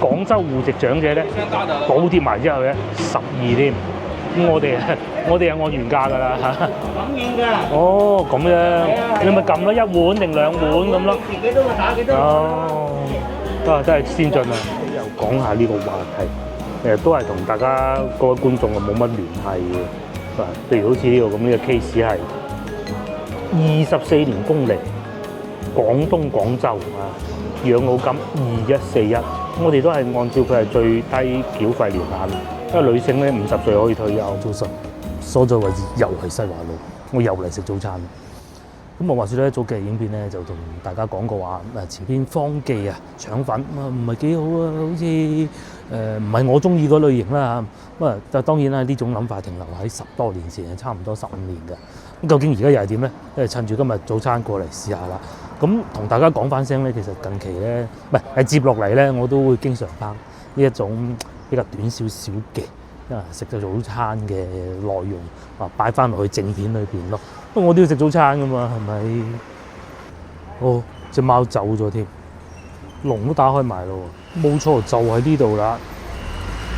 廣州戶籍長者咧，補貼埋之後咧12添。咁我哋係按原價㗎啦嚇。咁樣㗎。哦，咁樣，你咪撳咯，一碗定2碗咁咯。自己都會打幾多？哦，真係先進啊！又講下呢個話題，都係同大家各位觀眾冇乜聯繫嘅。譬如好似呢個咁呢個 case 係24年工齡，廣東廣州啊，養老金2141，我哋都係按照佢係最低繳費年限。因為女性咧50歲可以退休。早晨，所在位置又係西華路，我又嚟食早餐。咁我話説咧，早幾日影片咧就同大家講過話，前邊方記啊腸粉唔係幾好啊，好似唔係我中意嗰類型啦嚇。咁就當然啦，呢種諗法停留喺10多年前，差唔多15年嘅。咁究竟而家又係點咧？趁住今日早餐過嚟試下啦。咁同大家講翻聲咧，其實近期咧係接落嚟咧，我都會經常拍呢一種比較短少少嘅，食咗早餐嘅內容擺翻落去正片裏邊咯。不過我都要食早餐噶嘛，係咪？哦，隻貓走咗添，籠都打開埋咯，冇錯，就喺呢度啦。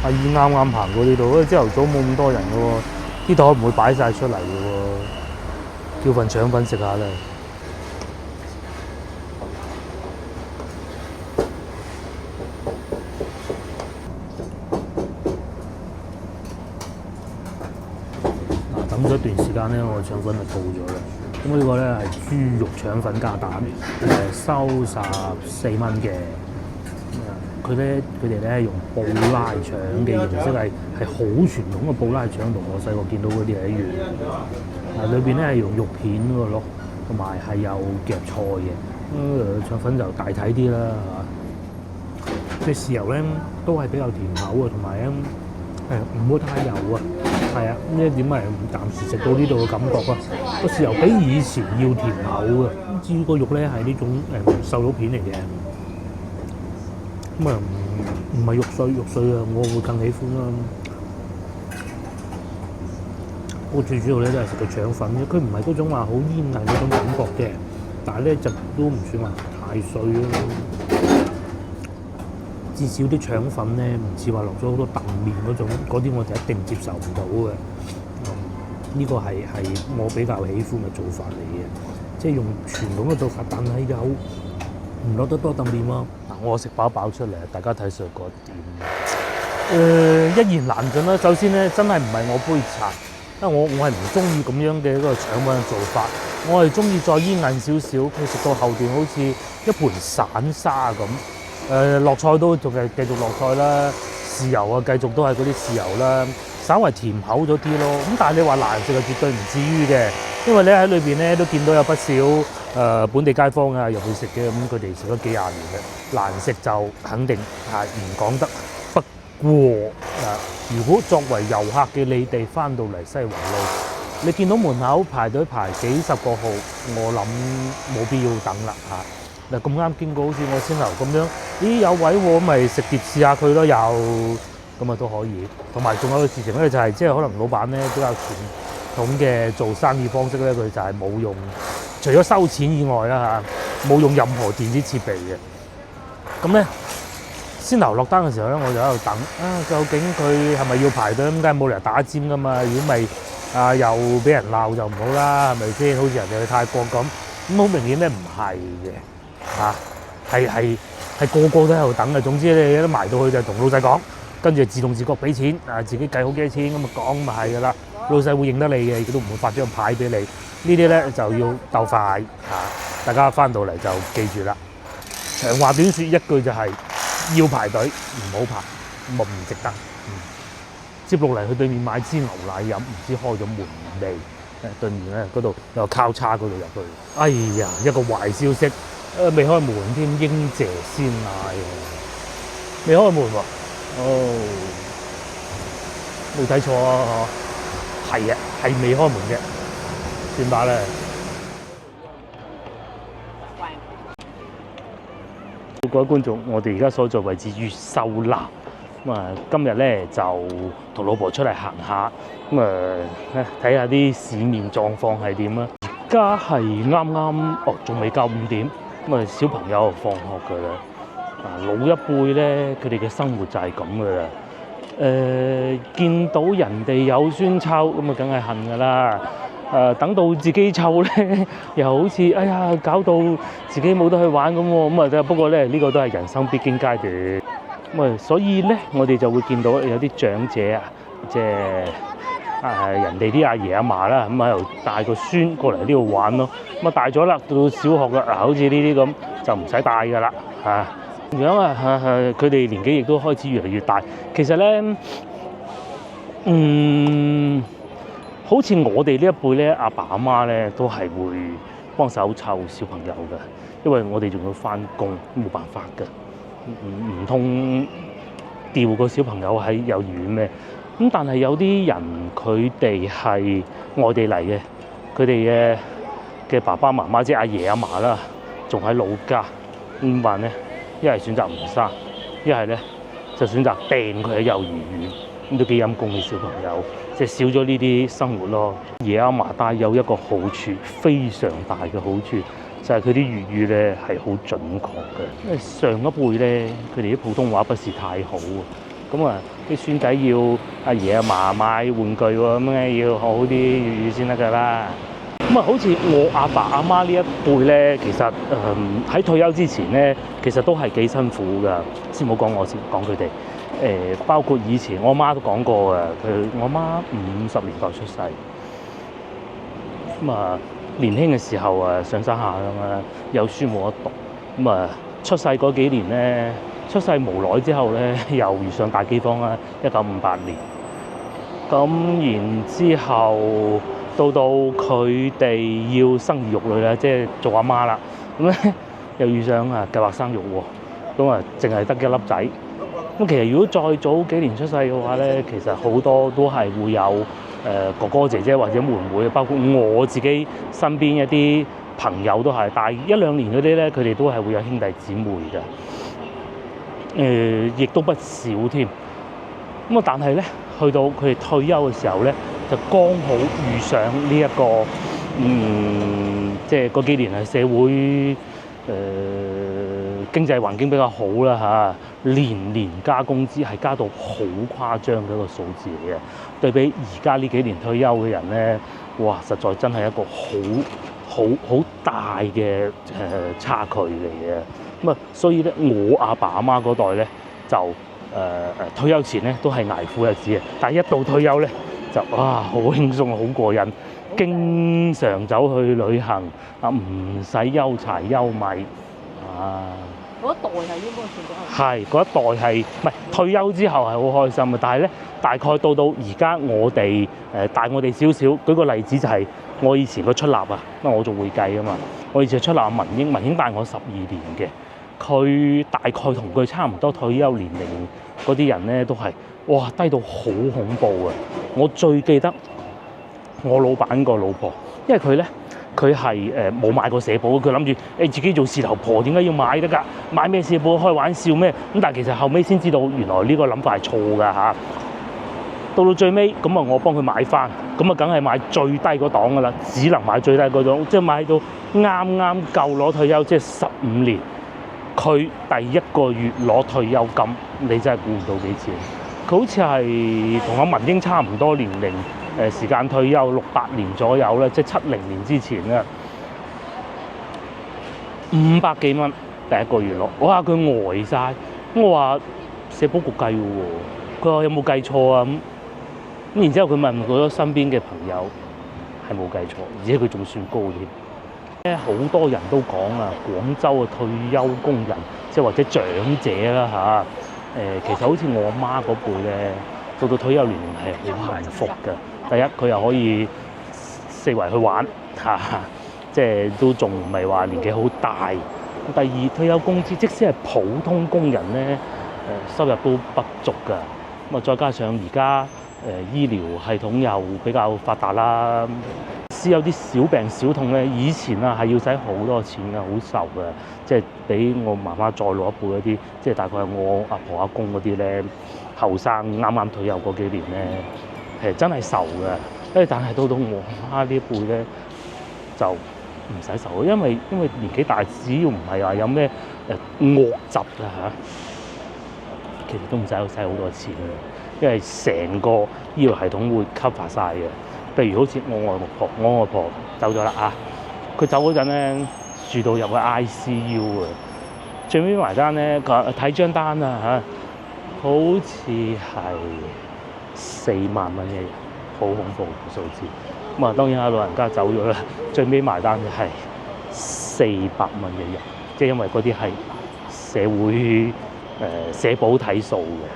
阿姨啱啱行過呢度，朝頭早冇咁多人嘅喎，啲台唔會擺晒出嚟嘅喎，叫份腸粉食下啦。等咗一段時間咧，我腸粉就到咗啦。咁呢個咧係豬肉腸粉加蛋，收14蚊嘅。佢哋咧用布拉腸嘅形式係好傳統嘅布拉腸，同我細個見到嗰啲係一樣。裏邊咧係用肉片嗰個咯，同埋係有夾菜嘅。腸粉就大體啲啦，係嘛？豉油咧都係比較甜口啊，同埋咧唔會太油啊。係啊，呢一點係暫時食到呢度嘅感覺啊。個豉油比以前要甜口嘅。至於個肉咧係呢種瘦肉片嚟嘅，咁唔係肉碎啊，我會更喜歡啦。我最主要咧都係食個腸粉嘅，佢唔係嗰種話好煙韌嗰種感覺嘅，但係咧就都唔算話太碎咯。至少啲腸粉咧，唔似話落咗好多燉麵嗰種，嗰啲我就一定接受唔到嘅。呢個係我比較喜歡嘅做法嚟嘅，即係用傳統嘅做法，但係又唔落得多燉麵咯。我食飽出嚟，大家睇上個點。一言難盡啦。首先咧，真係唔係我杯茶，因為我係唔中意咁樣嘅一個腸粉嘅做法。我係中意再煙韌少少，佢食到後段好似一盤散沙咁。落菜都仲係繼續落菜啦，豉油啊繼續都係嗰啲豉油啦，稍為甜口咗啲咯。咁但係你話難食就絕對唔至於嘅，因為咧喺裏邊咧都見到有不少本地街坊啊入去食嘅，咁佢哋食咗幾廿年嘅，難食就肯定係唔講得。不過如果作為遊客嘅你哋翻到嚟西華路，你見到門口排隊排幾十個號，我諗冇必要等啦嚇。嗱咁啱經過好似我先頭咁樣，咦有位喎，咪食碟試下佢咯，又咁啊都可以。同埋仲有個事情咧，就係即係可能老闆咧比較傳統嘅做生意方式咧，佢就係冇用，除咗收錢以外啦嚇，冇用任何電子設備嘅。咁咧先頭落單嘅時候咧，我就喺度等究竟佢係咪要排隊？咁梗係冇理由打尖噶嘛，如果咪又俾人鬧就唔好啦，係咪先？好似人哋去泰國咁，咁好明顯咧唔係嘅。係個個都喺度等嘅。總之你一埋到去就同老細講，跟住自動自覺俾錢，自己計好幾多錢咁啊講咪係噶啦。老細會認得你嘅，亦都唔會發張牌俾你。呢啲咧就要鬥快大家翻到嚟就記住啦。長話短説一句就係要排隊，唔好排，唔值得。接落嚟去對面買支牛奶飲，唔知開咗門未？對面咧嗰度有個交叉嗰度入去。哎呀，一個壞消息。未開門添，英姐鮮奶喎，未開門喎，冇睇錯啊，係啊，係未開門嘅，算吧啦。各位觀眾，我哋而家所在位置越秀南，今日咧就同老婆出嚟行下，睇下啲市面狀況係點啊。而家係啱啱仲未夠5點。小朋友放學㗎啦，老一輩咧，佢哋嘅生活就係咁噶啦。見到人哋有孫湊咁啊，梗係恨噶啦。等到自己湊咧，又好似哎呀，搞到自己冇得去玩咁喎。咁啊，不過咧，呢個都係人生必經階段。咁啊，所以咧，我哋就會見到有啲長者啊，即係人哋啲阿爺阿嫲啦，咁喺度帶個孫過嚟呢度玩咯。咁啊，大咗啦，到小學啦，好似呢啲咁就唔使帶噶啦嚇。咁樣佢哋年紀亦都開始越嚟越大。其實咧，好似我哋呢一輩咧，阿爸阿媽咧都係會幫手湊小朋友嘅，因為我哋仲要返工，冇辦法嘅，唔通調個小朋友喺幼兒園咩？咁但係有啲人佢哋係外地嚟嘅，佢哋嘅爸爸媽媽即係阿爺阿嫲啦，仲喺老家，點辦咧？一係選擇唔生，一係咧就選擇掟佢喺幼兒園，咁都幾陰公嘅小朋友，即係少咗呢啲生活咯。爺阿嫲帶有一個好處，非常大嘅好處，就係佢啲粵語咧係好準確嘅。因為上一輩咧，佢哋啲普通話不是太好喎，咁啊啲孫仔要阿爺阿嫲買玩具喎，咁咧要學好啲粵語先得㗎啦。咁啊，好似我阿爸阿媽呢一輩咧，其實喺退休之前咧，其實都係幾辛苦㗎。先唔好講我先，講佢哋。包括以前我媽都講過嘅，我媽50年代出世，咁啊年輕嘅時候啊上山下鄉啊，有書冇得讀，咁啊出世嗰幾年咧，出世無耐之後咧，又遇上大饑荒啦，1958年。咁然之後，到佢哋要生兒育女啦，即係做阿媽啦，咁咧又遇上計劃生育喎，咁啊淨係得一粒仔。咁其實如果再早幾年出世嘅話咧，其實好多都係會有哥哥姐姐或者妹妹，包括我自己身邊一啲朋友都係，大1-2年嗰啲咧，佢哋都係會有兄弟姊妹嘅，亦都不少添。咁啊，但係咧，去到佢哋退休嘅時候咧，就剛好遇上呢一個即係嗰幾年係社會經濟環境比較好啦嚇，年加工資係加到好誇張嘅一個數字嚟嘅。對比而家呢幾年退休嘅人咧，哇，實在真係一個好大嘅差距嚟嘅。咁啊，所以咧，我阿爸阿媽嗰代咧就退休前咧都係捱苦日子嘅，但係一到退休咧就哇好輕鬆好過癮，經常走去旅行啊，唔使憂柴憂米啊！嗰一代係應該算咗係嗰一代係唔係退休之後係好開心嘅，但係咧大概到而家我哋大我哋少少，舉個例子就係我以前個出納啊，因為我做會計啊嘛，我以前出納文英大我12年嘅，佢大概同佢差唔多退休年齡嗰啲人咧都係哇低到好恐怖啊！我最記得我老闆個老婆，因為佢係冇買過社保，佢諗住自己做事頭婆點解要買得㗎？買咩社保開玩笑咩？咁但係其實後尾先知道原來呢個諗法係錯㗎嚇。到最尾咁啊，我幫佢買翻，咁啊梗係買最低嗰檔㗎啦，只能買最低嗰檔，即係買到啱啱夠攞退休，即係15年。佢第一個月攞退休金，你真係估唔到幾錢？佢好似係同阿文英差唔多年齡，時間退休68年左右啦，即係70年之前啦，500幾蚊第一個月攞，哇！佢呆晒，我話社保局計嘅喎，佢話有冇計錯啊咁然之後佢問佢身邊嘅朋友係冇計錯，而且佢仲算高添。好多人都講啊，廣州嘅退休工人，即係或者長者啦嚇，其實好似我媽嗰輩咧，到退休年齡係好幸福嘅。第一，佢又可以四圍去玩嚇，即係都仲唔係話年紀好大。第二，退休工資即使係普通工人咧，收入都不足㗎。咁啊，再加上而家醫療系統又比較發達啦。有啲小病小痛咧，以前啊係要使好多錢嘅，好愁嘅，即係俾我媽媽再老一輩嗰啲，即係大概係我阿婆阿公嗰啲咧，後生啱啱退休嗰幾年咧，真係愁嘅。但係到我媽呢一輩咧，就唔使愁，因為年紀大，只要唔係話有咩惡疾啦嚇，其實都唔使好多錢嘅，因為成個醫療系統會 cover 晒嘅。譬如好似我外婆走咗啦啊，佢走嗰陣咧住到入去 ICU 啊，最尾埋單咧睇張單啊嚇，好似係4萬蚊一日，好恐怖嘅數字。咁啊當然啊老人家走咗啦，最尾埋單就係400蚊一日，即係因為嗰啲係社會社保睇數嘅。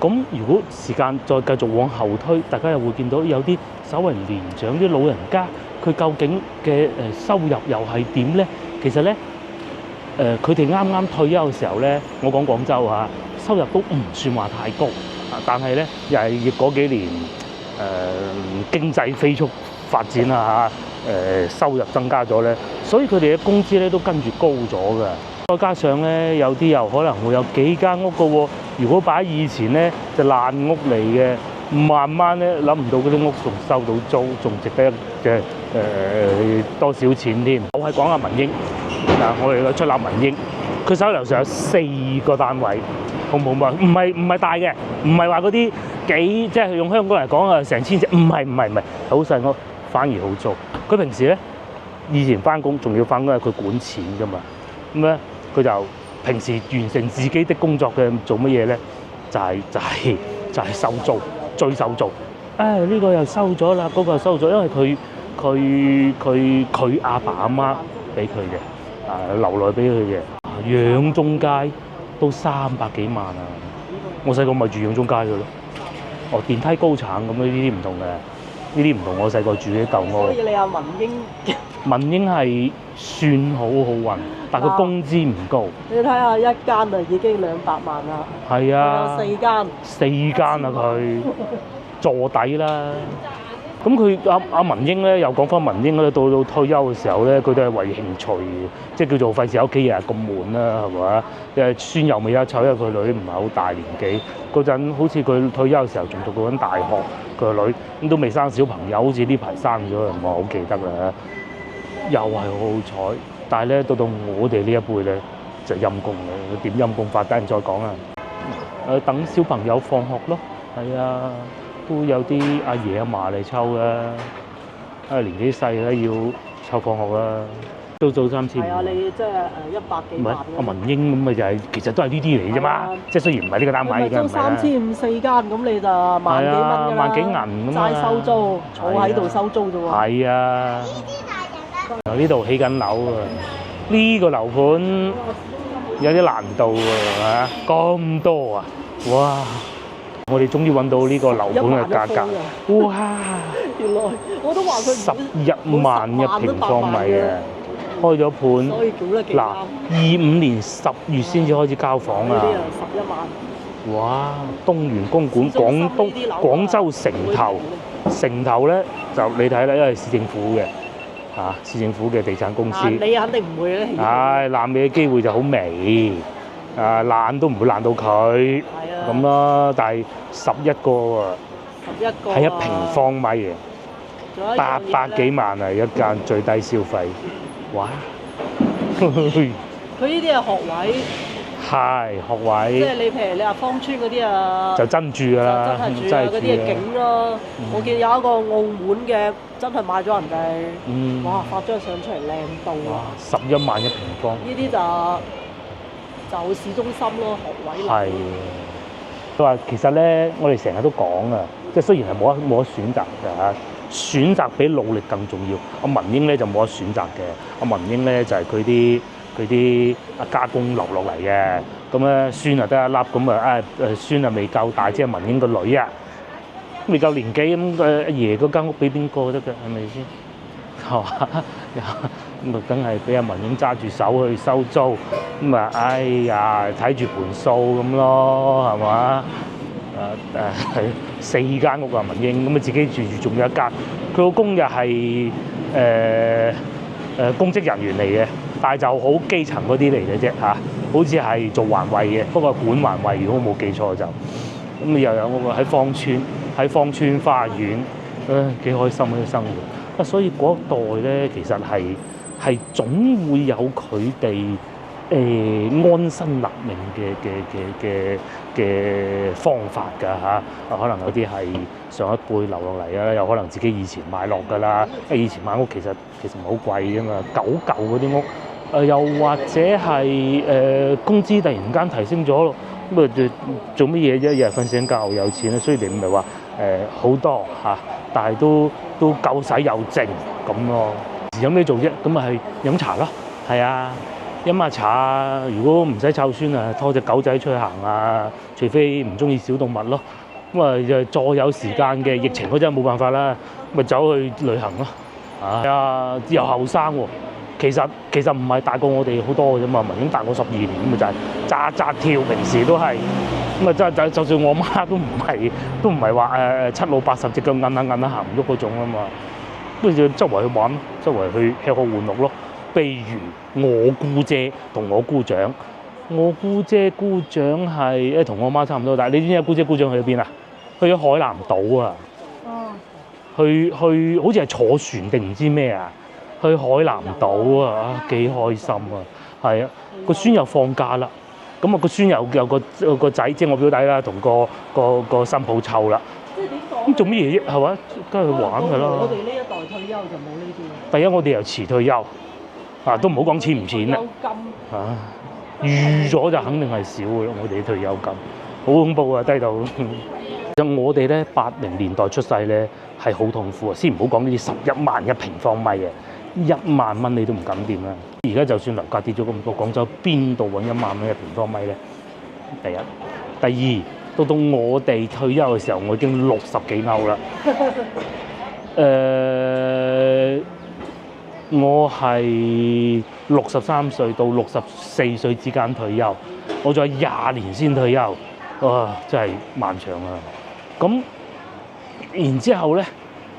咁如果時間再繼續往後推，大家又會見到有啲稍為年長啲老人家，佢究竟嘅收入又係點咧？其實咧，佢哋啱啱退休嘅時候咧，我講廣州啊，收入都唔算話太高，但係咧又係嗰幾年經濟飛速發展啦嚇，收入增加咗咧，所以佢哋嘅工資咧都跟住高咗㗎。再加上咧，有啲又可能會有幾間屋㗎喎。如果擺以前咧就爛屋嚟嘅，慢慢咧諗唔到嗰啲屋仲收到租，仲值得嘅多少錢添。我係講下民英嗱，我哋嘅出納民英，佢手頭上有4個單位，恐怖嘛？唔係大嘅，唔係話嗰啲即係用香港嚟講啊，成千尺，唔係，好細屋，反而好租。佢平時咧以前翻工仲要翻工，係佢管錢㗎嘛，咁咧。佢就平時完成自己的工作嘅做乜嘢咧？就係收租，追收租。呢個又收咗啦，嗰個又收咗，因為佢阿爸阿媽俾佢嘅，留落俾佢嘅。養中街都300幾萬啊！我細個咪住養中街嘅咯。電梯高層咁呢啲唔同嘅，呢啲唔同我細個住嘅舊屋。所以你阿民英係算好運，但佢工資唔高。你睇下一間啊已經200萬啦。係啊，有4間。4間啊佢坐底啦。咁佢阿民英咧又講翻民英咧，到退休嘅時候咧，佢都係為興趣嘅，即係叫做費事喺屋企日日咁悶啦，係咪？孫又未有湊，因為佢女唔係好大年紀。嗰陣好似佢退休嘅時候仲讀緊大學，佢個女咁都未生小朋友，好似呢排生咗，唔係好記得啦。又係好好彩，但係咧到我哋呢一輩咧就陰公嘅，點陰公法等陣再講啊！等小朋友放學咯，係啊，都有啲阿爺阿嫲嚟湊㗎，年紀細咧要湊放學啦，都做3千。係啊，你即係100幾萬。阿民英咁咪就係，其實都係呢啲嚟啫嘛，即係雖然唔係呢個單位㗎，租3500 4間，咁你就萬幾蚊㗎啦。萬幾銀咁啊！齋收租，坐喺度收租啫喎。係啊。呢度起緊樓啊！呢個樓盤有啲難度啊！咁多啊！哇！我哋終於揾到呢個樓盤嘅價格。哇！原來我都話佢11萬一平方米嘅，開咗盤。所以估得幾啱。嗱，25年10月先至開始交房啊！呢啲啊11萬。哇！東源公館廣州城頭咧就你睇啦，因為市政府嘅。市政府嘅地產公司，你肯定唔會咧。爛尾嘅機會就好微，爛都唔會爛到佢咁啦。但係11個喎，11個係1平方米嘅，800幾萬啊！一間最低消費，哇！佢呢啲係學位，係學位。即係你譬如你話芳村嗰啲啊，就真住㗎啦，真係住嗰啲係景咯。我見有一個澳門嘅。真係買咗人哋，哇！發張相出嚟靚到啊！11萬一平方，呢啲就市中心咯，學位樓。係。佢話其實咧，我哋成日都講啊，即係雖然係冇得選擇嘅嚇，選擇比努力更重要。阿民英咧就冇得選擇嘅，阿民英咧就係佢啲家公留落嚟嘅，咁咧孫啊得一粒，咁啊孫啊未夠大，即係民英個女啊。未夠年紀咁，阿爺嗰間屋俾邊個得㗎？係咪先？係嘛？咁啊，梗係俾阿民英揸住手去收租，咁啊，哎呀，睇住盤數咁咯，係嘛？4間屋啊，民英咁啊，自己住仲有一間。佢個公又係公職人員嚟嘅，但係就好基層嗰啲嚟嘅啫嚇，好似係做環衞嘅，不過管環衞，如果我冇記錯就咁又有嗰個喺芳村花園，幾開心嘅生活。所以嗰一代咧，其實係總會有佢哋安身立命嘅方法㗎嚇，可能有啲係上一輩留落嚟啊，有可能自己以前買落㗎啦。因為以前買屋其實唔係好貴㗎嘛，舊嗰啲屋，又或者係工資突然間提升咗咯，咁啊做乜嘢啫？日日瞓醒覺有錢咧，雖然唔係話好多嚇，但係都夠使有剩咁咯。有咩做啫？咁咪係飲茶咯，係啊。飲下茶，如果唔使湊孫啊，拖隻狗仔出去行啊，除非唔中意小動物咯。咁啊，再有時間嘅，疫情嗰陣冇辦法啦，咪走去旅行咯。啊，又後生喎，其實唔係大過我哋好多嘅啫嘛，已經大過12年咁咪就係扎跳，平時都係咁啊，就算我媽都唔係話7老80隻腳硬下行唔喐嗰種啊嘛，跟住周圍去玩，周圍去吃喝玩樂咯。譬如我姑姐同我姑丈，我姑姐姑丈係同我媽差唔多，但係你知唔知姑姐姑丈去咗邊啊？去咗海南島啊！去好似係坐船定唔知咩啊？去海南島啊！幾開心啊！係啊，個孫又放假啦，咁啊個孫有個仔，即係我表弟啦，同個新抱湊啦。即係點講？咁做乜嘢啫？係嘛？梗係去玩㗎啦！我哋呢一代退休就冇呢啲。第一，我哋又遲退休。都唔好講錢唔錢啦，預咗就肯定係少嘅咯。我哋退休金好恐怖啊，低到。其實我哋咧80年代出世咧係好痛苦啊，先唔好講呢啲11萬一平方米嘅，1萬蚊你都唔敢掂啦。而家就算樓價跌咗咁多，廣州邊度揾1萬蚊一平方米咧？第一，第二，到我哋退休嘅時候，我已經60幾歐啦。我係63歲到64歲之間退休，我仲有20年先退休，哇！真係漫長啊！咁然之後咧，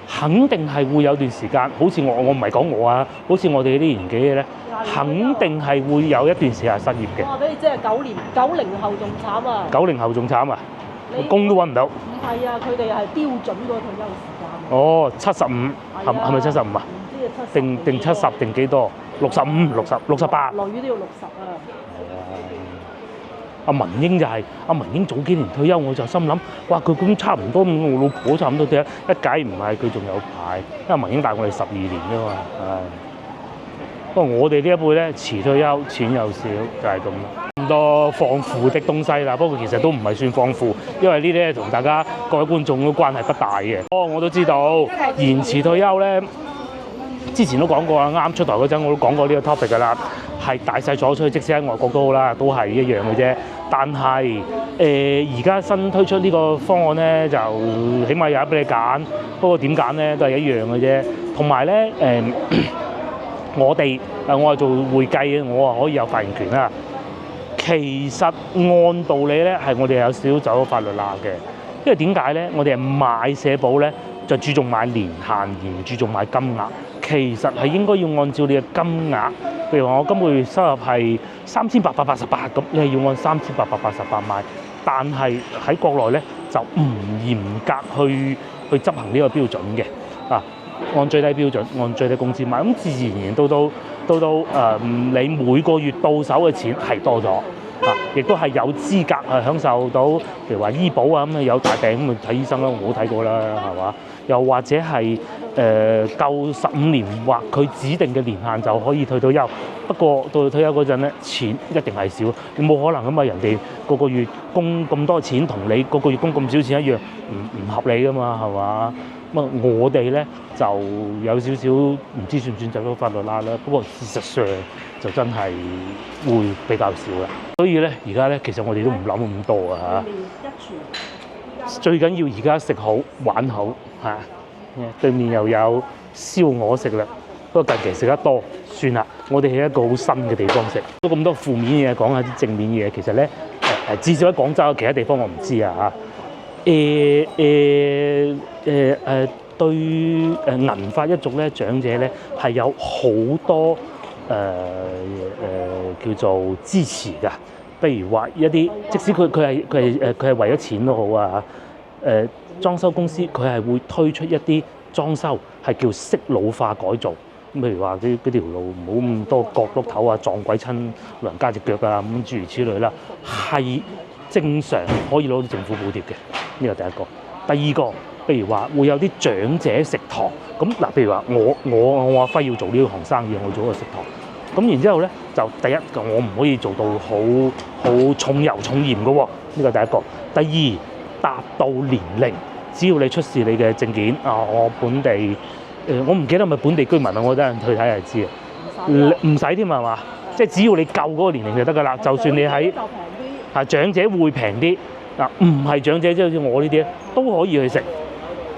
肯定係會有段時間，好似我唔係講我啊，好似我哋呢啲年紀嘅咧，肯定係會有一段時間失業嘅。我話俾你知係90後仲慘啊！90後仲慘啊！工都揾唔到。唔係啊，佢哋係標準嗰個退休時間。哦，75，係咪75啊？定70定幾多？65、68。女都要60啊！係啊，阿文英就係阿文英早幾年退休，我就心諗，哇！佢咁差唔多，我老婆差唔多退休，一計唔係佢仲有排，因為文英大我哋12年啫嘛，唉。不過我哋呢一輩咧遲退休，錢又少，就係咁啦。咁多放負的東西啦，不過其實都唔係算放負，因為呢啲咧同大家各位觀眾都關係不大嘅。我都知道延遲退休咧。之前都講過啦，啱出台嗰陣我都講過呢個 topic 㗎啦，係大勢所趨，即使喺外國都好啦，都係一樣嘅啫。但係而家新推出呢個方案咧，就起碼有得俾你揀。不過點揀咧，都係一樣嘅啫。同埋咧我係做會計嘅，我可以有發言權啦。其實按道理咧，係我哋有少少走咗法律罅嘅，因為點解咧？我哋係買社保咧，就注重買年限，而唔注重買金額。其實係應該要按照你嘅金額，譬如話我今個月收入係3888咁，你係要按3888買。但係喺國內咧就唔嚴格去執行呢個標準嘅，按最低標準，按最低工資買，咁自然而然到你每個月到手嘅錢係多咗，亦都係有資格享受到，譬如話醫保啊，咁有大病咁咪睇醫生啦，我都睇過啦，係嘛？又或者係夠15年或佢指定嘅年限就可以退到休。不過到退休嗰陣咧，錢一定係少，你冇可能噶嘛，人哋個個月供咁多錢，同你個個月供咁少錢一樣，唔合理噶嘛，係嘛？咁我哋咧就有少少唔知算唔算走咗法律罅啦。不過事實上就真係會比較少啦。所以咧，而家咧其實我哋都唔諗咁多啊嚇。最緊要而家食好玩好嚇。對面又有燒鵝食啦，不過近期食得多，算啦。我哋係一個好新嘅地方食，都咁多負面嘢講下啲正面嘢。其實咧至少喺廣州其他地方我唔知啊嚇。對銀髮一族咧，長者咧係有好多叫做支持㗎。譬如話一啲，即使佢係為咗錢都好啊嚇。裝修公司佢係會推出一啲裝修係叫適老化改造，咁譬如話嗰條路唔好咁多角碌頭啊，撞鬼親老人家隻腳啊，咁諸如此類啦，係正常可以攞到政府補貼嘅，呢個第一個。第二個，譬如話會有啲長者食堂，咁嗱，譬如話我阿輝要做呢行生意，我做一個食堂，咁然之後咧就第一個我唔可以做到好重油重鹽嘅喎，呢個第一個。第二，達到年齡，只要你出示你嘅證件啊，我本地。我唔記得係咪本地居民啊，我等陣去睇就知啊。唔使添係嘛？即係只要你夠嗰個年齡就得㗎啦。就算你喺長者會平啲嗱，唔係長者即係好似我呢啲咧都可以去食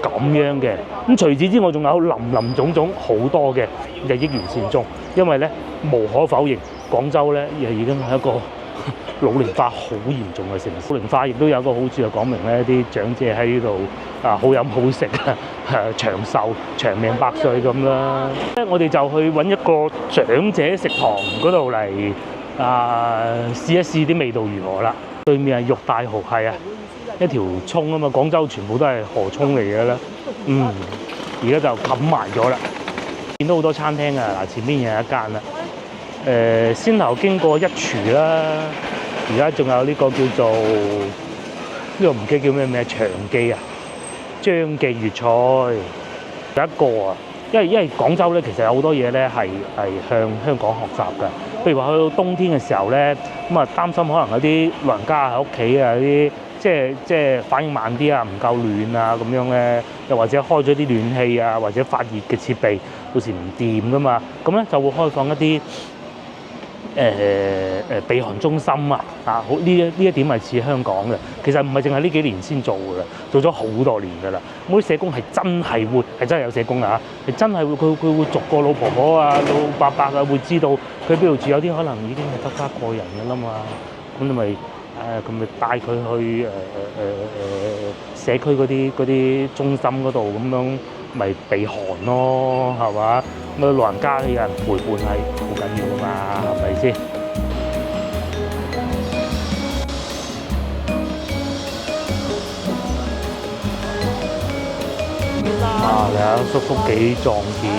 咁樣嘅。咁除此之外，仲有林種種好多嘅日益完善中，因為咧無可否認，廣州咧已經係一個老齡化好嚴重嘅城市。老齡化亦都有一個好處，就講明咧啲長者喺呢度啊好飲好食啊，長壽長命百歲咁啦。我哋就去揾一個長者食堂嗰度嚟試一試啲味道如何啦。對面係玉大蠔，係啊，一條涌啊嘛，廣州全部都係河涌嚟嘅啦。而家就冚埋咗啦。見到好多餐廳啊，嗱前面有一間啦。先頭經過一廚啦，而家仲有呢個叫做呢個唔記得叫咩名，長記啊，張記粵菜有一個啊，因為廣州咧其實有好多嘢咧係向香港學習嘅，譬如話去到冬天嘅時候咧，咁啊擔心可能有啲老人家喺屋企啊，有啲即係反應慢啲啊，唔夠暖啊咁樣咧，又或者開咗啲暖氣啊，或者發熱嘅設備到時唔掂噶嘛，咁咧就會開放一啲避寒中心啊，好呢一點係似香港嘅，其實唔係淨係呢幾年先做㗎啦，做咗好多年㗎啦。嗰啲社工係真係有社工啊，係真係佢會逐個老婆婆啊、老伯伯啊，會知道佢邊度住，有啲可能已經係得家個人㗎啦嘛，咁你咪咁咪帶佢去社區嗰啲中心嗰度咁樣，咪避寒咯，係嘛？咁老人家有人陪伴係好緊要㗎嘛，係咪先？你睇叔叔幾壯健，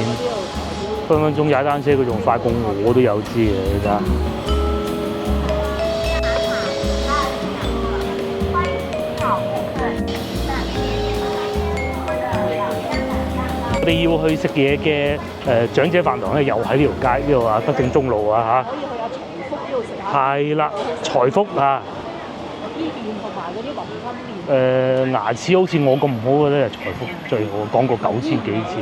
分分鐘踩單車佢仲快過我都有知嘅，你睇下。我哋要去食嘢嘅長者飯堂咧，又喺呢條街呢度啊，德政中路啊嚇。可以去阿財福呢度食下。係啦，財福啊。伊麵同埋嗰啲雲吞麵。牙齒好似我咁唔好嘅咧，財福最好，講過9000幾次。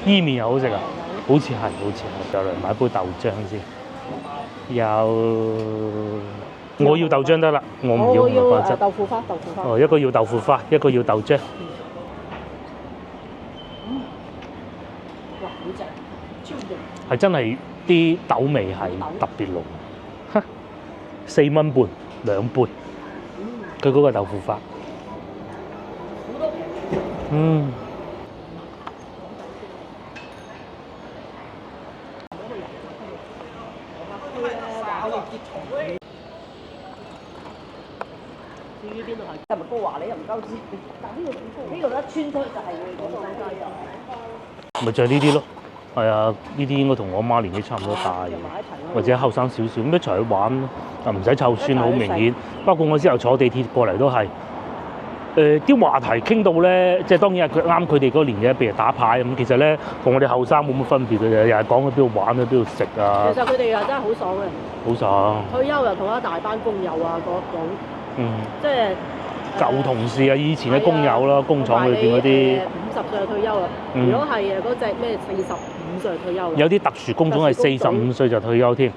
伊麵又好食啊，好似係。就嚟買杯豆漿先。我要豆漿得啦，我唔要麥飯汁。豆腐花。哦，一個要豆腐花，一個要豆漿。哇，好正，超正。係真係啲豆味係特別濃，4蚊半2杯。佢嗰個豆腐花。至於邊度係咪高華你又唔夠知？但呢度一穿出就係嗰個西咪就係呢啲咯。係啊，呢啲應該同我媽年紀差唔多大，或者後生少少，咁一齊去玩咯。唔使湊孫，好明顯。包括我之後坐地鐵過嚟都係。啲話題傾到咧，即係當然係佢啱佢哋嗰年嘅，譬如打牌咁。其實咧，同我哋後生冇乜分別嘅啫，又係講去邊度玩去邊度食啊。其實佢哋又真係好爽嘅。好爽。退休又同一大班工友啊，嗰種。即係舊同事啊，以前嘅工友啦，工廠裏邊嗰啲。50歲退休啊！如果係嗰隻咩45歲退休。有啲特殊工種係45歲就退休添。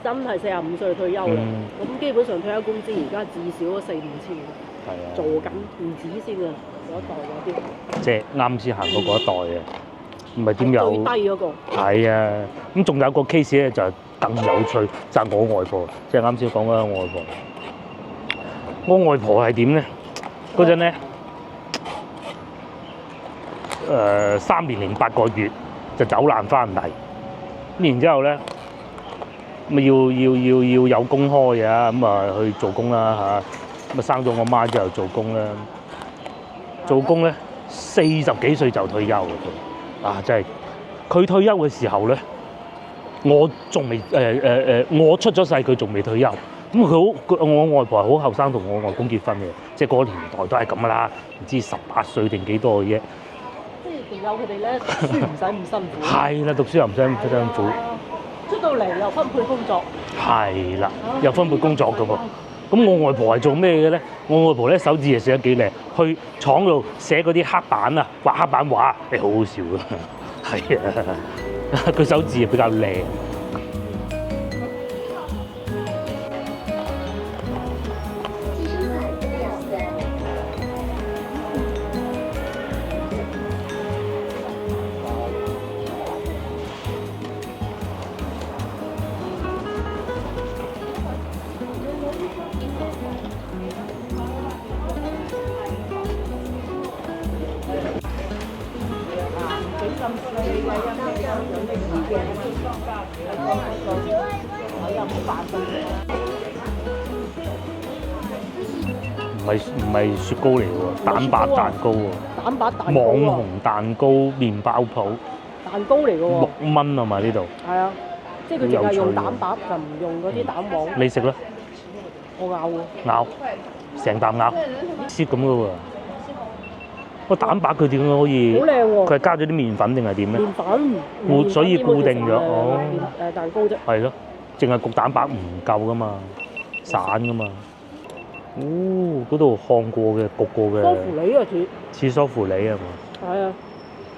真係45歲退休啦。咁基本上退休工資而家至少都4-5千。係啊。做緊唔止先啊，嗰一代嗰啲。即係啱先行過嗰一代嘅，唔係點有？最低嗰個。係啊，咁仲有個 case 咧，就更有趣，就係我外婆，即係啱先講嗰個外婆。我外婆係點咧？嗰陣咧，3年零8個月就走難翻嚟，然之後咧，咪要有工開嘅，咁啊去做工啦嚇，咁啊生咗我媽之後做工啦，做工咧40幾歲就退休嘅，真係佢退休嘅時候咧，我仲未我出咗世，佢仲未退休。我外婆係好後生同我外公結婚嘅，即係嗰個年代都係咁噶啦，唔知18歲定幾多嘅啫。即係仲有佢哋咧，讀書唔使咁辛苦。係啦，讀書又唔使咁辛苦。出到嚟又分配工作。係啦，又分配工作㗎喎。咁我外婆係做咩嘅咧？我外婆咧手指係寫得幾靚，去廠度寫嗰啲黑板啊，畫黑板畫，好好笑㗎。係啊，佢手指係比較靚。唔係雪糕嚟喎，蛋白蛋糕喎。蛋白蛋糕。網紅蛋糕麵包鋪。蛋糕嚟嘅喎。6蚊啊嘛呢度。係啊，即係佢淨係用蛋白，就唔用嗰啲蛋黃。你食啦。我咬喎。咬，成啖咬，切咁嘅喎。個蛋白佢點解可以？好靚喎！佢係加咗啲麵粉定係點咧？麵粉。所以固定咗。哦。蛋糕啫。係咯，淨係焗蛋白唔夠噶嘛，散噶嘛。哦，嗰度烘過嘅、焗過嘅。梳芙梨啊似梳芙梨係嘛？係啊，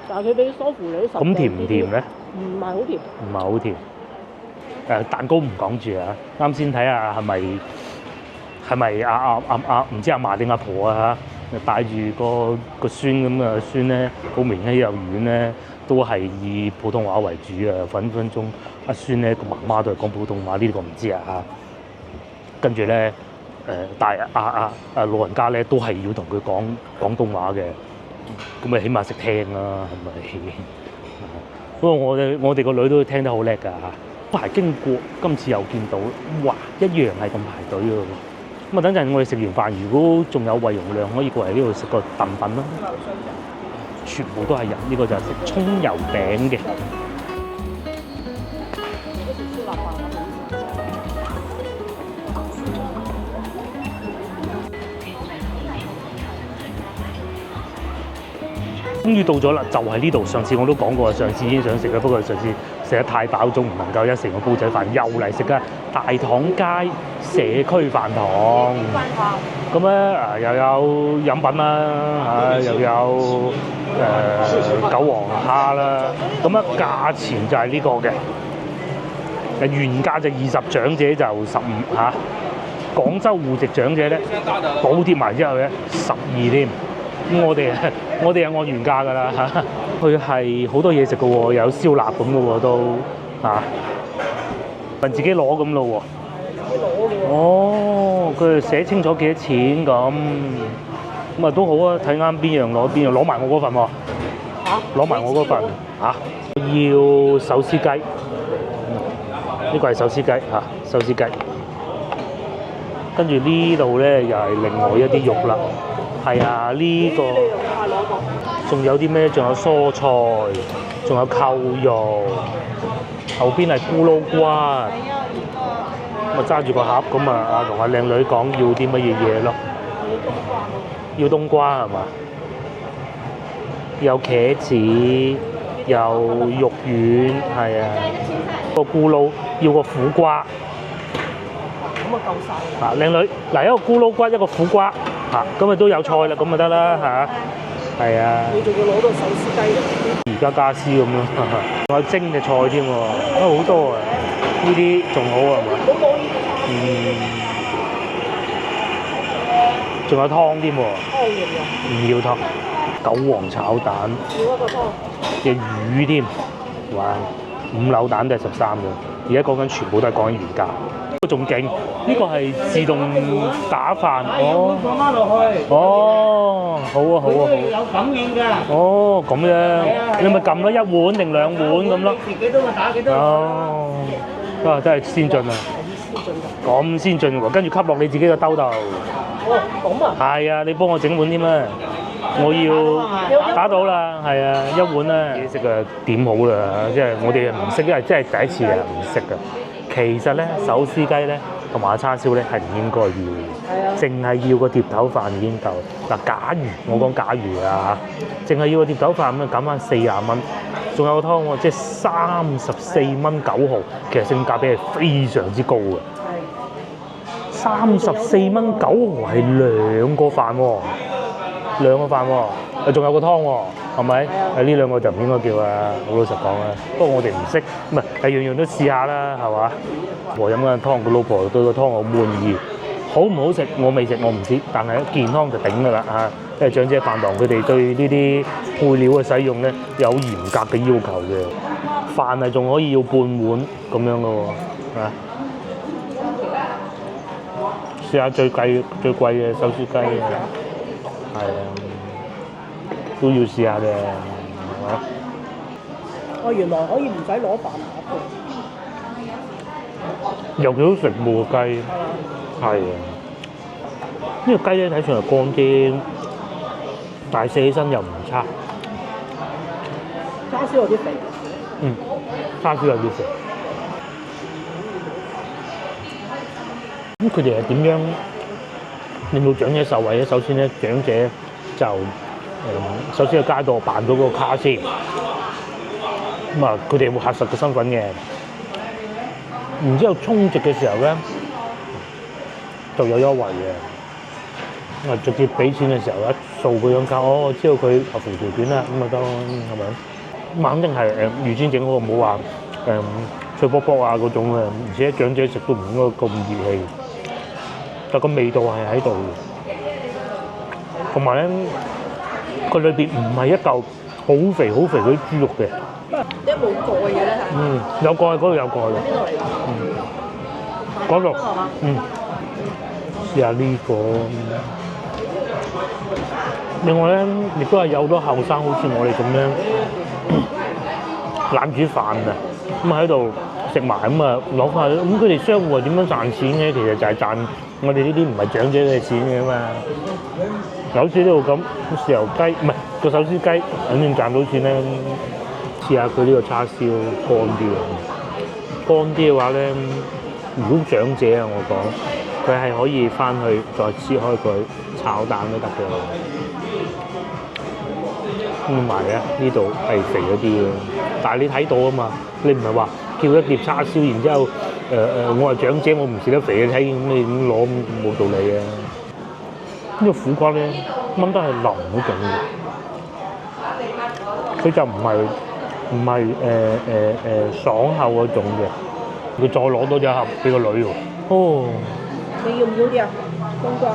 但係佢比梳芙梨咁甜唔甜咧？唔係好甜。唔係好甜。蛋糕唔講住啊！啱先睇下係咪唔知阿嫲定阿婆啊嚇，帶住個孫咁啊，孫咧好明顯幼兒園咧都係以普通話為主啊，分鐘阿孫咧個媽媽都係講普通話，呢個唔知啊嚇。跟住咧。但係老人家咧都係要同佢講廣東話嘅，咁咪起碼識聽啦，係咪？不過我哋個女都聽得好叻㗎嚇，排經過今次又見到，哇，一樣係咁排隊㗎喎。咁啊，等陣我哋食完飯，如果仲有胃容量，可以過嚟呢度食個燉品啦。全部都係人，呢個就係食葱油餅嘅。終於到咗啦，就係呢度。上次我都講過，上次已經想食啦，不過上次食得太飽，仲唔能夠一成個煲仔飯，又嚟食㗎大棠街社區飯堂。咁咧又有飲品啦，又有韭黃蝦啦。咁啊價錢就係呢個嘅，原價就20，長者就15嚇。廣州戶籍長者咧補貼埋之後咧12添。咁我哋係按原價㗎啦嚇，佢係好多嘢食㗎喎，有燒臘咁㗎喎都嚇，問自己攞咁咯喎。哦，佢寫清楚幾多錢咁，咁啊都好啊，睇啱邊樣攞邊樣，攞埋我嗰份喎。攞埋我嗰份嚇。要手撕雞，呢個係手撕雞嚇，手撕雞。跟住呢度咧又係另外一啲肉啦。係啊，呢個仲有啲咩？仲有蔬菜，仲有扣肉，後邊係咕嚕骨。咁啊揸住個盒咁啊，同阿靚女講要啲乜嘢嘢咯？要冬瓜係嘛？有茄子，有肉丸，係啊。個咕嚕要個苦瓜。咁啊夠晒啦！嗱，靚女，嗱一個咕嚕骨，一個苦瓜。嚇，咁都有菜啦，咁就得啦嚇，係啊。你仲要攞到手撕雞而家家私咁咯，仲有蒸嘅菜添喎，好多啊！呢啲仲好係嘛？仲有湯添喎。唔要湯。韭黃炒蛋。要一個湯。嘅魚添，哇！5柳蛋都係13嘅，而家講緊全部都係講緊原價。仲勁，呢個係自動打飯。哦，放翻落去。哦，好啊，好啊，好。有感應㗎。哦，咁樣，你咪撳咯，1碗定2碗咁咯。自己都咪打幾多？哦，真係先進啊！咁先進喎，跟住吸落你自己個兜度。哦，咁啊？係啊，你幫我整碗添啊！我要打到啦，係啊，一碗啦。嘢食啊點好啦，即係我哋唔識，因為真係第一次啊，唔識㗎。其實咧，手撕雞咧同埋叉燒咧係唔應該要嘅，淨係要個碟頭飯已經夠。嗱，假如我講假如啊，淨係要個碟頭飯咁啊，減翻40蚊，仲有個湯喎，即係34蚊9毫，其實性價比係非常之高嘅。34蚊9毫係2個飯喎，2個飯喎，仲有個湯喎，係咪？呢兩個就唔應該叫啊！好老實講啊，不過我哋唔識，唔係樣樣都試下啦，係嘛？我飲緊湯，個老婆對個湯好滿意，好唔好食我未食我唔知，但係健康就頂㗎啦嚇。因為長者飯堂佢哋對呢啲配料嘅使用咧有嚴格嘅要求嘅，飯係仲可以要半碗咁樣嘅喎，啊！試下最貴嘅手撕雞啊，係啊，都要試下嘅，係嘛？哦，原來可以唔使攞飯盒嘅，又幾好食喎雞，係啊，呢個雞咧睇上嚟乾啲，但係食起身又唔差。叉燒有啲肥。叉燒有啲肥。咁佢哋係點樣令到長者受惠咧？首先咧，長者就首先喺街度辦咗個卡先，咁啊，佢哋會核實個身份嘅。然之後充值嘅時候咧，就有優惠嘅。咁啊，直接俾錢嘅時候一掃嗰張卡，我知道佢合乎條件啦，咁啊得咯，係咪？咁肯定係預先整好，唔好話脆卜卜啊嗰種啊，而且長者食都唔應該咁熱氣。但個味道係喺度嘅，同埋咧，佢裏邊唔係一嚿好肥嗰啲豬肉嘅，一冇蓋嘅咧係。有蓋，嗰度有蓋嘅。嗰度，試下呢個。另外咧，亦都係有好多後生，好似我哋咁樣攬煮飯啊，咁喺度食埋咁啊攞翻去，咁佢哋商戶係點樣賺錢嘅？其實就係賺我哋呢啲唔係長者嘅錢嘅嘛。好似呢度咁，豉油雞唔係個手撕雞，肯定賺到錢咧。試下佢呢個叉燒乾啲啊，乾啲嘅話咧，如果長者啊，我講佢係可以翻去再切開佢炒蛋都得嘅。咁埋啊，呢度係肥咗啲嘅，但係你睇到啊嘛，你唔係話叫一碟叉燒，然之後我係長者，我唔食得肥嘅，睇咁你點攞冇道理嘅。呢個苦瓜咧炆得係腍嗰種嘅，佢就唔係爽口嗰種嘅。佢再攞多隻盒俾個女喎。哦，你要唔要啲啊？冬瓜。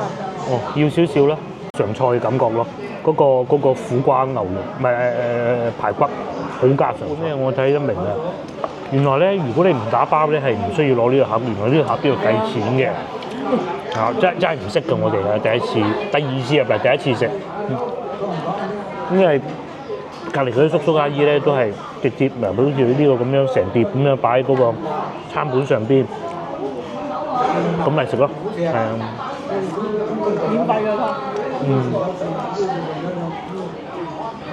哦，要少少啦，常菜嘅感覺咯。嗰個苦瓜牛肉唔係排骨好家常。咩？我睇得明啊！原來咧，如果你唔打包咧，係唔需要攞呢個盒，原來呢個盒都要計錢嘅。啊，真係唔識㗎，我哋啊，第一次、第二次入嚟，第一次食。因為隔離嗰啲叔叔阿姨咧，都係直接好似呢個咁樣成碟咁樣擺喺嗰個餐盤上邊，咁嚟食咯。係啊。免費嘅湯。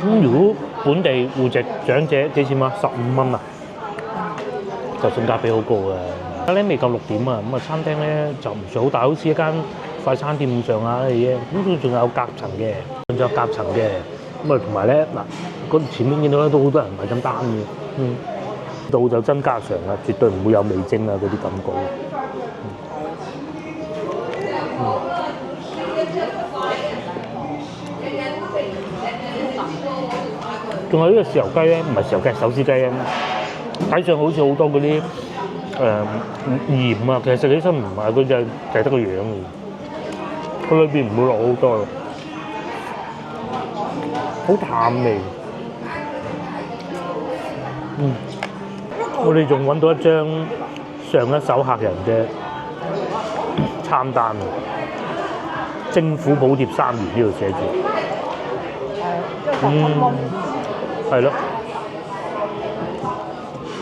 咁如果本地戶籍長者幾錢啊？15蚊啊，就性價比好高嘅。而家咧未夠6點啊，咁啊餐廳咧就唔算好大，好似一間快餐店咁上下嘅嘢。咁佢仲有夾層嘅，仲有夾層嘅。咁啊同埋咧嗱，嗰前面見到咧都好多人買緊單嘅。到就真家常啦，絕對唔會有味精啊嗰啲咁高。仲有呢個豉油雞咧，唔係豉油雞，手撕雞咧，睇上好似好多嗰啲鹽啊，其實食起身唔係，佢就係得個樣嘅，佢裏邊唔會落好多，好淡味。我哋仲揾到一張上一手客人嘅餐單啊，政府補貼3年呢度寫住。係咯，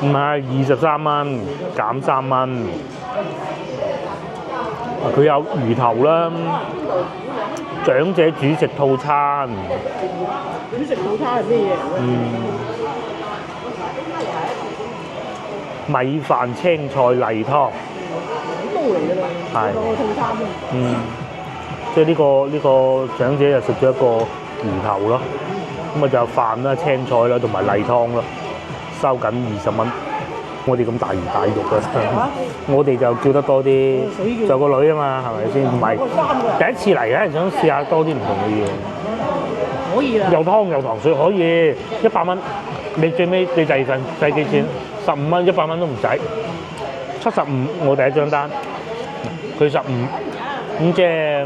唔係23蚊減3蚊，佢有魚頭啦，長者主食套餐。主食套餐係咩嘢？米飯青菜例湯。煲嚟㗎啦，係個套餐啊。即係呢個長者就食咗一個魚頭咯，咁啊就飯啦、青菜啦同埋例湯咯，收緊20蚊。我哋咁大魚大肉嘅，我哋就叫得多啲，就個女啊嘛，係咪先？唔係第一次嚟嘅，想試下多啲唔同嘅嘢。可以啦。有湯有糖水可以，100蚊。你最尾你第二份使幾錢？15蚊，100蚊都唔使。75我第一張單，佢15，咁即係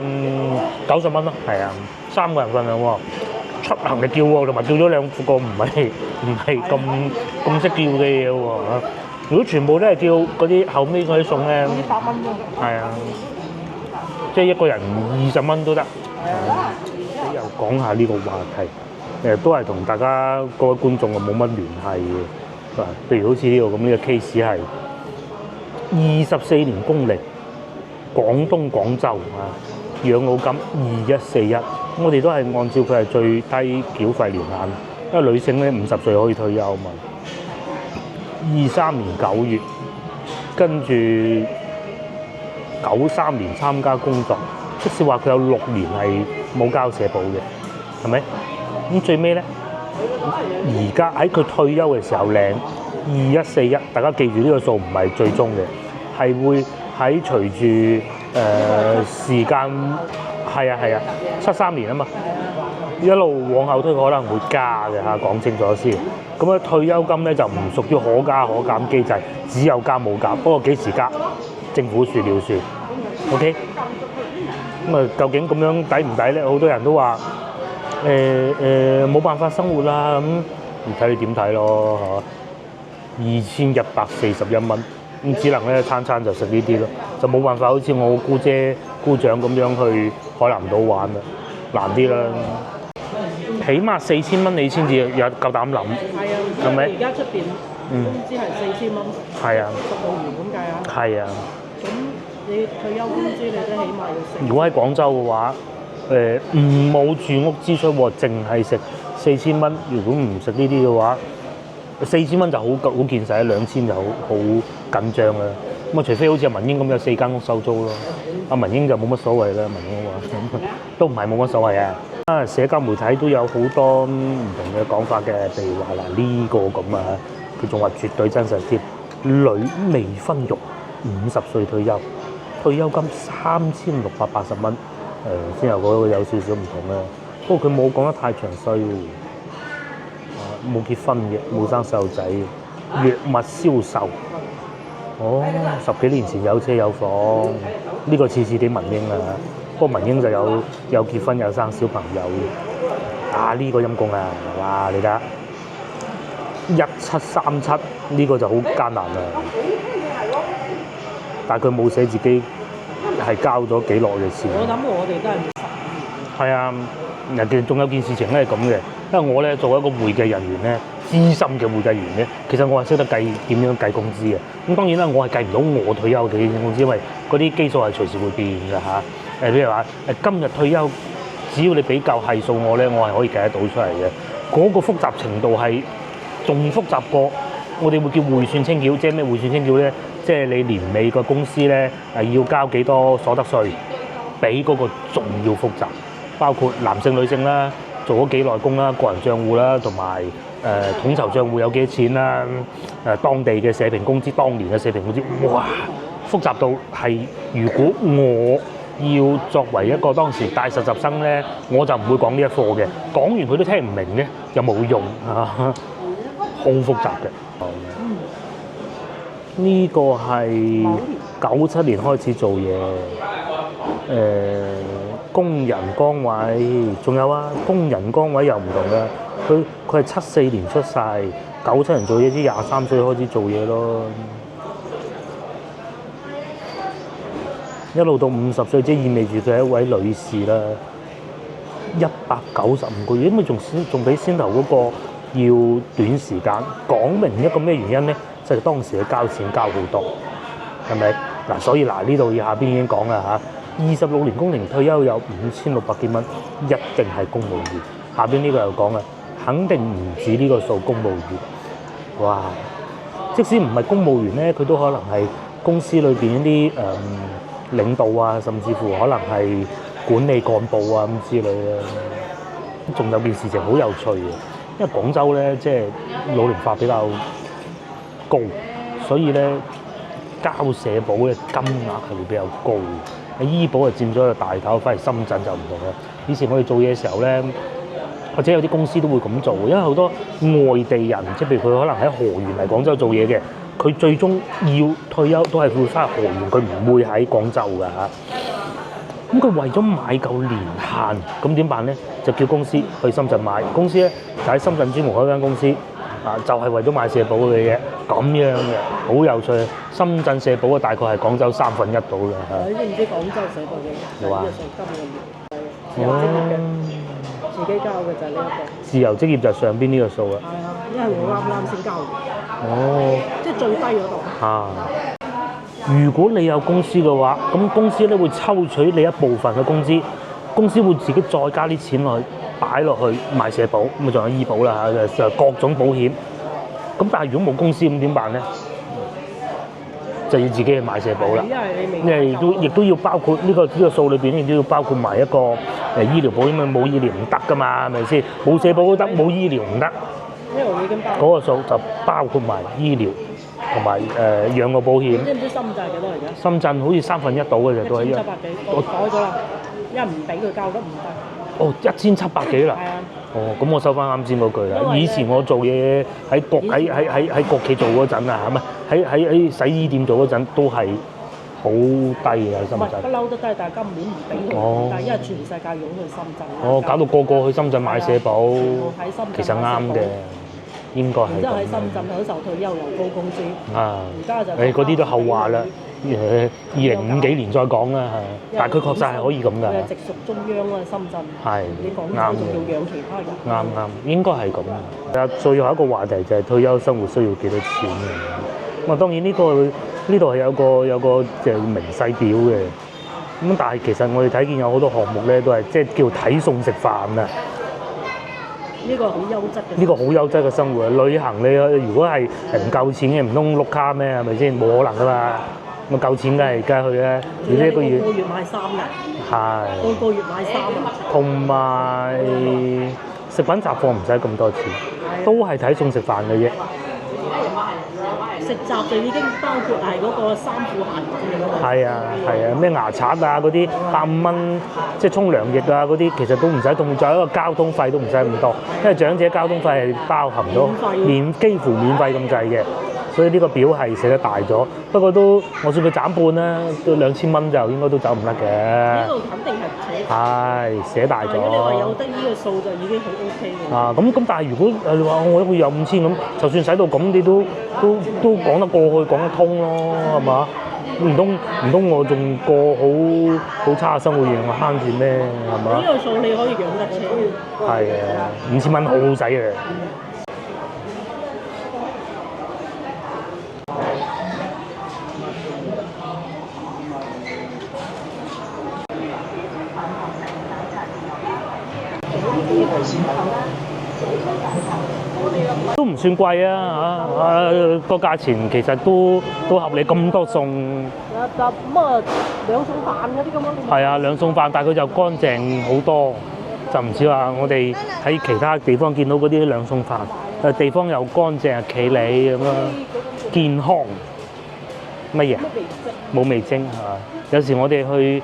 90蚊咯。係啊，3個人份量喎。出行就叫喎，同埋叫咗2個唔係咁識叫嘅嘢喎。如果全部都係叫嗰啲後尾嗰啲餸咧，8蚊咯。係啊，即係一個人20蚊都得。又講下呢個話題，都係同大家各位觀眾冇乜聯繫嘅。譬如好似呢個咁呢個 case 係24年功力，廣東廣州啊，養老金2141，我哋都係按照佢係最低繳費年限，因為女性咧50歲可以退休嘛。23年9月，跟住93年參加工作，即使話佢有6年係冇交社保嘅，係咪？咁最尾咧，而家喺佢退休嘅時候領2141，大家記住呢個數唔係最終嘅，係會喺隨住時間係啊73年啊嘛，一路往後推可能會加嘅嚇，講清楚先。咁啊退休金咧就唔屬於可加可減機制，只有加冇減。不過幾時加，政府說了算。OK。咁啊，究竟咁樣抵唔抵咧？好多人都話冇辦法生活啦，咁唔睇你點睇咯嚇。2141蚊，咁只能咧餐餐就食呢啲咯，就冇辦法好似我姑姐姑丈咁樣去海南島玩啦，難啲啦。起碼4000蚊你先至有夠膽諗，係咪？而家出邊工資係4000蚊，係啊，服務員咁計啊。係啊。咁你退休工資你都起碼要食。如果喺廣州嘅話，冇住屋支出喎，淨係食4000蚊。如果唔食呢啲嘅話，4000蚊就好見使，2000就好緊張啦。咁啊，除非好似阿文英咁有4間屋收租咯。阿文英就冇乜所謂啦，文英話都唔係冇乜所謂啊。社交媒體都有好多唔同嘅講法嘅，譬如話嗱呢個咁啊，佢仲話絕對真實添，女未婚育50歲退休，退休金3680蚊，先有嗰個有少少唔同啦。不過佢冇講得太詳細喎，冇結婚嘅，冇生細路仔嘅，藥物銷售。哦，10幾年前有車有房，呢個似啲文英啊。不過文英就有結婚有生小朋友嘅。呢個陰公啊！哇，你睇下1737呢個就好艱難啦。但係佢冇寫自己係交咗幾耐嘅錢。我諗我哋都係係啊，人哋仲有件事情咧係咁嘅，因為我咧作為一個會計人員咧，資深嘅會計員咧，其實我係識得點樣計工資嘅。咁當然啦，我係計唔到我退休嘅工資，因為嗰啲基數係隨時會變㗎嚇。譬如話今日退休，只要你俾夠係數我咧，我係可以計得到出嚟嘅。嗰個複雜程度係仲複雜過我哋會叫匯算清繳，即係咩匯算清繳咧？即係你年尾個公司咧要交幾多所得稅，比嗰個仲要複雜，包括男性女性啦，做咗幾耐工啦，個人帳戶啦，同埋統籌帳戶有幾多錢啦，當地嘅社評工資，當年嘅社評工資，哇，複雜到係如果我要作為一個當時帶實習生咧，我就唔會講呢一課嘅，講完佢都聽唔明嘅，又冇用啊，好複雜嘅。呢個係97年開始做嘢，工人崗位，仲有啊，工人崗位又唔同嘅，佢係74年出世，97年做嘢，啲23歲開始做嘢咯，一路到50歲，即係意味住佢係一位女士啦，195個月，咁咪仲比先頭嗰個要短時間，講明一個咩原因咧？就係當時佢交錢交好多，係咪？嗱，所以嗱呢度下邊已經講啦嚇，26年工齡退休有5600幾蚊，一定係公務員。下邊呢個又講啦，肯定唔止呢個數公務員。哇！即使唔係公務員咧，佢都可能係公司裏邊一啲領導啊，甚至乎可能係管理幹部啊咁之類啦。仲有件事情好有趣嘅，因為廣州咧即係老齡化比較高，所以咧交社保嘅金額係會比較高。醫保係佔咗個大頭，反而深圳就唔同啦。以前我哋做嘢嘅時候咧，或者有啲公司都會咁做，因為好多外地人，即係譬如佢可能喺河源嚟廣州做嘢嘅，佢最終要退休都係會翻去河源，佢唔會喺廣州㗎嚇。咁佢為咗買夠年限，咁點辦咧？就叫公司去深圳買，公司咧就喺深圳專門開間公司，就係為咗買社保嘅嘢，咁樣嘅，好有趣。深圳社保大概係廣州1/3到嘅嚇。你知唔知廣州社保嘅有啊？自己交嘅就係呢一個。自由職業就上邊呢個數啦。係啊，因為我啱先交嘅。哦。即係最低嗰度。啊！如果你有公司嘅話，咁公司咧會抽取你一部分嘅工資，公司會自己再加啲錢落去擺落去買社保，咁啊仲有醫保啦嚇，就各種保險。咁但係如果冇公司咁點辦咧？就要自己去買社保啦。因為亦都要包括呢個數裏邊，亦都要包括埋一個醫療保險啊，冇醫療唔得噶嘛，係咪先？冇社保都得，冇醫療唔得。呢度已經包。嗰個數就包括埋醫療同埋養老保險。知唔知深圳係幾多而家？深圳好似1/3到嘅啫，都係1700幾，我改咗啦，因為唔俾佢交得唔得。哦，1700幾啦。係啊。哦，咁我收翻啱先嗰句啦。以前我做嘢喺國企做嗰陣啊，係咪喺洗衣店做嗰陣都係好低嘅喺深圳。不嬲都低，但係今年唔俾佢，但係因為全世界湧去深圳。哦，搞到個個去深圳買社保，喺深圳其實啱嘅，應該係。然之後喺深圳享受退休又高工資。啊。而家就嗰啲都後話啦。2050幾年再講啦，係，但係佢確實係可以咁㗎。直屬中央啊，深圳。係。你廣州仲要養其他人。啱，應該係咁。最後一個話題就係退休生活需要幾多錢嘅。咁啊，當然呢度係有個即係明細表嘅。咁但係其實我哋睇見有好多項目咧，都係即係叫睇餸食飯啊。呢個好優質嘅。呢個好優質嘅生活。旅行你如果係唔夠錢嘅，唔通碌卡咩？係咪先？冇可能㗎嘛。咁夠錢梗係去啦。而呢一個月。個月買衫㗎。係。個月買衫啊。同埋食品雜貨唔使咁多錢，都係睇餸食飯嘅啫。食雜就已經包括係嗰個衫褲鞋襪。係啊，咩牙刷啊嗰啲150蚊，即係沖涼液啊嗰啲，其實都唔使同，仲有一個交通費都唔使咁多，因為長者交通費係包含咗幾乎免費咁滯嘅，所以呢個表係寫得大咗。不過都我算佢斬半啦，都2000蚊就應該都走唔甩嘅。呢度肯定係寫大咗。如果你話有得呢個數就已經好 OK 嘅。咁但係如果你話我一個月有5000咁，就算使到咁，你都講得過去，講得通咯，係嘛？唔通我仲過好差嘅生活讓我慳住咩？係嘛？呢個數你可以養得起。係啊，5000蚊好好使嘅。都唔算貴啊嚇，個價錢其實都合理，咁多餸。咁啊兩餸飯嗰啲咁咯。係啊，兩餸飯，但係佢就乾淨好多，就唔似話我哋喺其他地方見到嗰啲兩餸飯，地方又乾淨企理咁咯，健康。乜嘢？冇味精係嘛？有時我哋去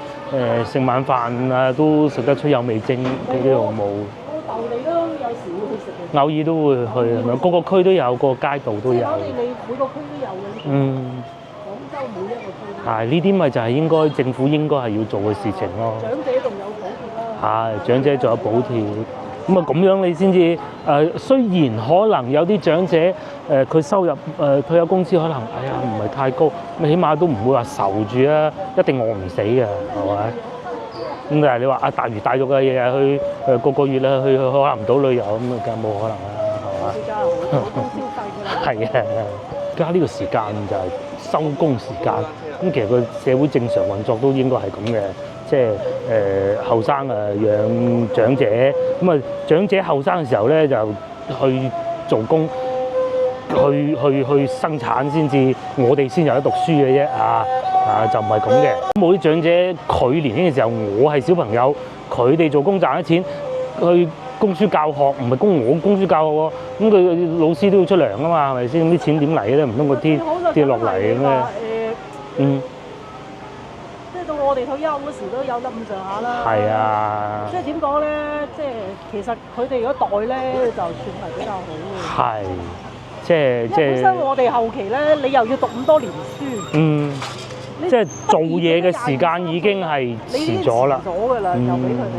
食晚飯啊，都食得出有味精，佢呢度冇。我豆嚟咯，有時會去食嘅。偶爾都會去，係咪？個個區都有，個街道都有。你每個區都有嘅。廣州每一個區。係呢啲咪就係應該政府應該係要做嘅事情咯。長者仲有補貼啦。係長者仲有補貼。咁啊，咁樣你先至雖然可能有啲長者佢收入退休工資可能唔係太高，咁起碼都唔會話愁住啊，一定餓唔死嘅，係咪？咁但係你話大魚大肉嘅嘢去個月啦去海南島旅遊咁啊，梗係冇可能啦，係嘛？而家好高消費㗎啦。係啊，而家呢個時間就係收工時間，咁其實個社會正常運作都應該係咁嘅，即係後生養長者，咁啊長者後生嘅時候咧就去做工，去生產先至，我哋先有得讀書嘅啫就唔係咁嘅。冇啲長者佢年輕嘅時候，我係小朋友，佢哋做工賺咗錢去供書教學，唔係供書教學喎。咁佢老師都要出糧啊嘛，係咪先？咁啲錢點嚟嘅咧？唔通個天跌落嚟嘅咩？即係到我哋退休嗰時都有得咁上下啦。係啊。即係點講咧？即係其實佢哋嗰代咧就算係比較好嘅。係。即係本身我哋後期咧，你又要讀咁多年書。即係做嘢嘅時間已經係遲咗啦。遲咗㗎啦，又俾佢哋。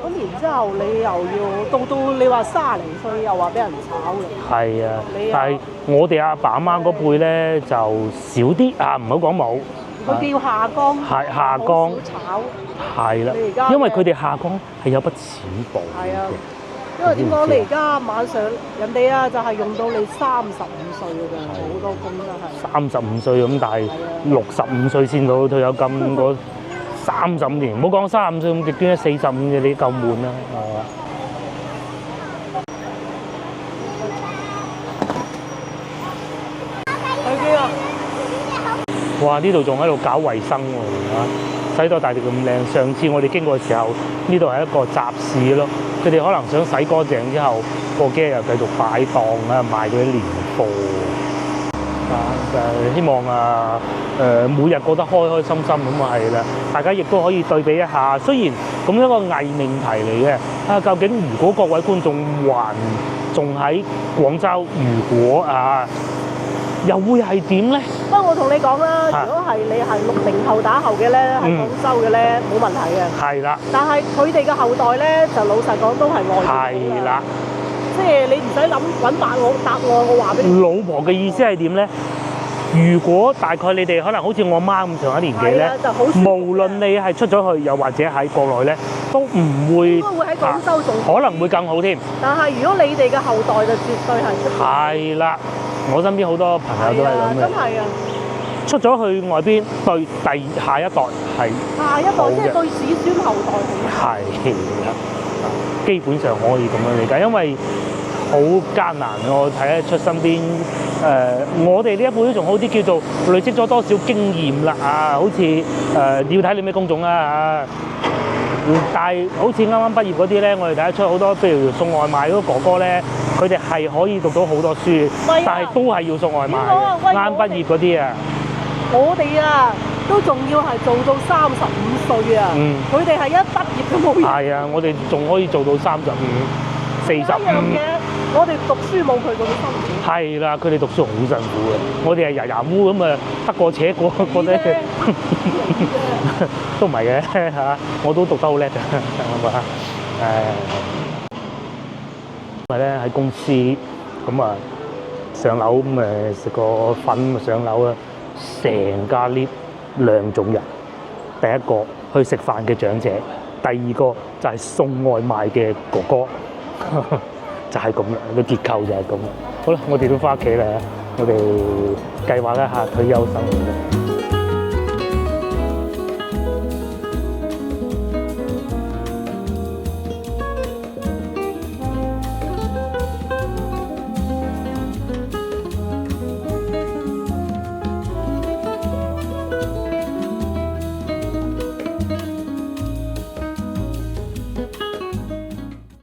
咁然之後你又要到你話30零歲又話俾人炒嘅。係啊，但係我哋阿爸阿媽嗰輩咧就少啲唔好講冇。佢叫下崗。係下崗。炒。係啦。因為佢哋下崗係有筆錢報。係啊。因為點講？你而家晚上人哋就係用到你35歲㗎咋，好多工真係。35歲咁，但係65歲先到退休金嗰35年，唔好講35歲咁極端，45嘅你夠悶啦，係嘛？去邊啊？哇！呢度仲喺度搞衞生喎，洗到大地咁靚。上次我哋經過嘅時候，呢度係一個集市咯。佢哋可能想洗乾淨之後，過幾日又繼續擺檔賣嗰啲年貨。希望每日過得開開心心咁係啦。大家亦都可以對比一下，雖然咁一個偽命題嚟嘅究竟如果各位觀眾還仲喺廣州，如果又會係點咧？不過我同你講啦，如果係你係60後打後嘅咧，喺廣州嘅咧冇問題嘅。係啦。但係佢哋嘅後代咧，就老實講都係外地。係啦。即係你唔使諗揾答案，我話俾你。老婆嘅意思係點咧？如果大概你哋可能好似我媽咁上一年紀咧，無論你係出咗去，又或者喺國內咧，都唔會。應該會喺廣州仲可能會更好添。但係如果你哋嘅後代就絕對係出。係啦。我身邊好多朋友都係咁嘅，真係啊！出咗去外邊對下一代係下一代即係對子孫後代好。係啦，基本上可以咁樣理解，因為好艱難。我睇得出身邊我哋呢一輩都仲好啲，叫做累積咗多少經驗啦好似要睇你咩工種啦但係好似啱啱畢業嗰啲咧，我哋睇得出好多，譬如送外賣嗰個哥哥咧，佢哋係可以讀到好多書，但係都係要送外賣。啱畢業嗰啲我哋都仲要係做到35歲佢哋係一畢業都冇。係我哋仲可以做到35、45。我哋讀書冇佢咁辛苦。係啦，佢哋讀書好辛苦嘅，我哋係牙牙烏咁得過且過覺得都唔係嘅我都讀得好叻㗎，因為咧喺公司咁上樓咁食個粉上樓成家 lift 兩種人，第一個去食飯嘅長者，第二個就係送外賣嘅哥哥。就係咁啦，個結構就係咁啦。好啦，我哋都返屋企啦，我哋計劃一下退休生活。